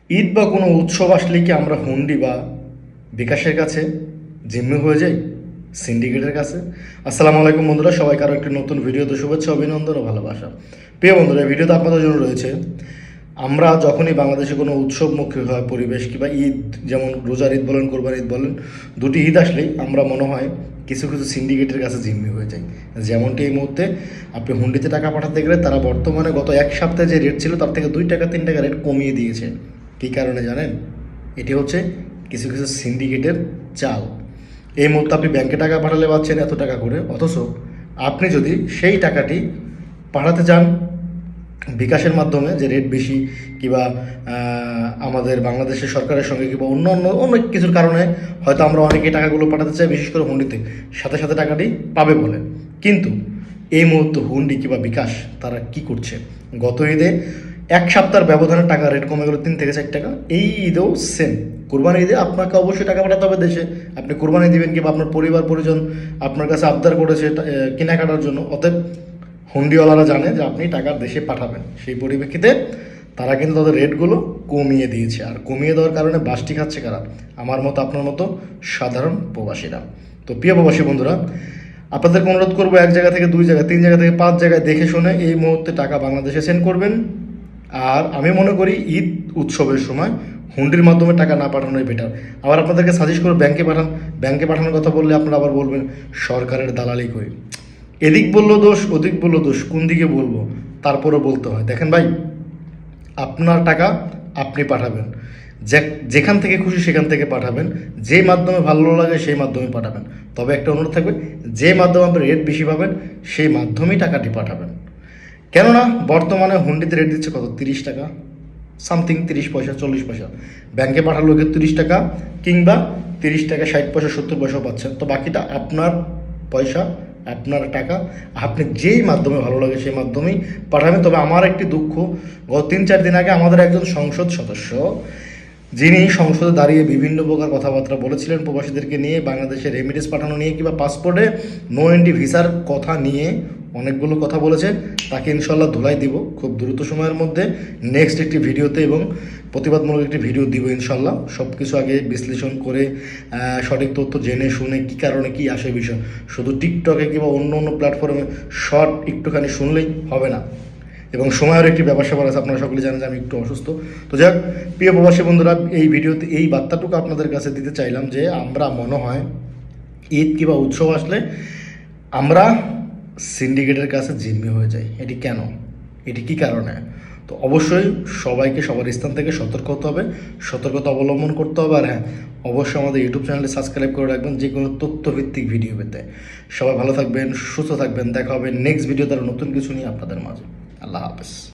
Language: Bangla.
ঈদ বা কোনো উৎসব আসলে কি আমরা হুন্ডি বা বিকাশের কাছে জিম্মি হয়ে যাই, সিন্ডিকেটের কাছে? আসসালামু আলাইকুম বন্ধুরা, সবাইকে আরও একটি নতুন ভিডিওতে শুভেচ্ছা, অভিনন্দন ও ভালোবাসা। প্রিয় বন্ধুরা, এই ভিডিওতে আপনাদের জন্য রয়েছে, আমরা যখনই বাংলাদেশে কোনো উৎসবমুখী হয় পরিবেশ, কিংবা ঈদ, যেমন রোজার ঈদ বলেন, কোরবান ঈদ বলেন, দুটি ঈদ আসলেই আমরা মনে হয় কিছু কিছু সিন্ডিকেটের কাছে জিম্মি হয়ে যায়। যেমনটি এই মুহূর্তে আপনি হুন্ডিতে টাকা পাঠাতে গেলে তারা বর্তমানে গত এক সপ্তাহে যে রেট ছিল তার থেকে 2 টাকা 3 টাকা রেট কমিয়ে দিয়েছে। কী কারণে জানেন? এটি হচ্ছে কিছু কিছু সিন্ডিকেটের চাল। এই মুহূর্তে আপনি ব্যাংকে টাকা পাঠালে পাচ্ছেন এত টাকা করে, অথচ আপনি যদি সেই টাকাটি পাঠাতে চান বিকাশের মাধ্যমে, যে রেট বেশি, কিংবা আমাদের বাংলাদেশের সরকারের সঙ্গে, কিংবা অন্য অন্য অনেক কিছুর কারণে হয়তো আমরা অনেকে টাকাগুলো পাঠাতে চাই, বিশেষ করে হুন্ডিতে সাথে সাথে টাকাটি পাবে বলে। কিন্তু এই মুহূর্তে হুন্ডি কিংবা বিকাশ তারা কি করছে? গত ঈদে এক সপ্তাহের ব্যবধানে টাকা রেট কমে গেলো 3 থেকে 4 টাকা। এই ঈদেও সেম। কোরবানি ঈদে আপনাকে অবশ্যই টাকা পাঠাতে হবে দেশে, আপনি কোরবানি দিবেন, কিংবা আপনার পরিবার পরিজন আপনার কাছে আবদার করেছে কেনাকাটার জন্য। অতএব হুন্ডিওয়ালারা জানে যে আপনি টাকা দেশে পাঠাবেন, সেই পরিপ্রেক্ষিতে তারা কিন্তু তাদের রেটগুলো কমিয়ে দিয়েছে। আর কমিয়ে দেওয়ার কারণে বাসটি খাচ্ছে কারা? আমার মতো, আপনার মতো সাধারণ প্রবাসীরা। তো প্রিয় প্রবাসী বন্ধুরা, আপনাদেরকে অনুরোধ করবো, এক জায়গা থেকে 2 জায়গা, 3 জায়গা থেকে 5 জায়গায় দেখে শুনে এই মুহূর্তে টাকা বাংলাদেশে সেন্ড করবেন। আর আমি মনে করি ঈদ উৎসবের সময় হুন্ডির মাধ্যমে টাকা না পাঠানোই বেটার। আবার আপনাদেরকে সাজেস্ট করে ব্যাংকে পাঠান। ব্যাংকে পাঠানোর কথা বললে আপনারা আবার বলবেন সরকারের দালালি করি, এদিক বললো দোষ, ওদিক বললো দোষ, কোন দিকে বলবো? তারপরও বলতে হয়। দেখেন ভাই, আপনার টাকা আপনি পাঠাবেন, যেখান থেকে খুশি সেখান থেকে পাঠাবেন, যে মাধ্যমে ভালো লাগে সেই মাধ্যমে পাঠাবেন। তবে একটা অনুরোধ থাকবে, যে মাধ্যমে আপনি রেট বেশি পাবেন সেই মাধ্যমেই টাকাটি পাঠাবেন। কেননা বর্তমানে হুন্ডিতে রেট দিচ্ছে কত? 30 টাকা সামথিং, 30 পয়সা, 40 পয়সা। ব্যাংকে পাঠালো 30 টাকা, কিংবা 30 টাকা 60 পয়সা, 70 পয়সাও পাচ্ছেন। তো বাকিটা আপনার পয়সা, আপনার টাকা, আপনি যেই মাধ্যমে ভালো লাগে সেই মাধ্যমেই পাঠাবেন। তবে আমার একটি দুঃখ, গত 3-4 দিন আগে আমাদের একজন সংসদ সদস্য, যিনি সংসদে দাঁড়িয়ে বিভিন্ন প্রকার কথাবার্তা বলেছিলেন প্রবাসীদেরকে নিয়ে, বাংলাদেশে রেমিডেন্স পাঠানো নিয়ে, কিংবা পাসপোর্টে নো এন্ট্রি ভিসার কথা নিয়ে অনেকগুলো কথা বলেছে। তাকে ইনশাল্লাহ ধুলাই দিব খুব দ্রুত সময়ের মধ্যে, নেক্সট একটি ভিডিওতে, এবং প্রতিবাদমূলক একটি ভিডিও দিব ইনশাল্লাহ। সব কিছু আগে বিশ্লেষণ করে সঠিক তথ্য জেনে শুনে কী কারণে কী আসে বিষয়। শুধু টিকটকে কিংবা অন্য অন্য প্ল্যাটফর্মে শর্ট একটুখানি শুনলেই হবে না, এবং সময়ের একটি ব্যাপার স্যাপার আছে। আপনারা সকলে জানেন যে আমি একটু অসুস্থ। তো যাক, প্রিয় প্রবাসী বন্ধুরা, এই ভিডিওতে এই বার্তাটুকু আপনাদের কাছে দিতে চাইলাম যে আমরা মনে হয় ঈদ কিংবা উৎসব আসলে আমরা সিন্ডিকেটের কাছে জিম্মি হয়ে যাই। এটি কেন? এটি কী কারণে? তো অবশ্যই সবাইকে সবার স্থান থেকে সতর্ক হতে হবে, সতর্কতা অবলম্বন করতে হবে। আর হ্যাঁ, অবশ্যই আমাদের ইউটিউব চ্যানেলে সাবস্ক্রাইব করে রাখবেন যে কোনো তথ্যভিত্তিক ভিডিও পেতে। সবাই ভালো থাকবেন, সুস্থ থাকবেন। দেখা হবে নেক্সট ভিডিও দ্বারা নতুন কিছু নিয়ে আপনাদের মাঝে। আল্লাহ হাফেজ।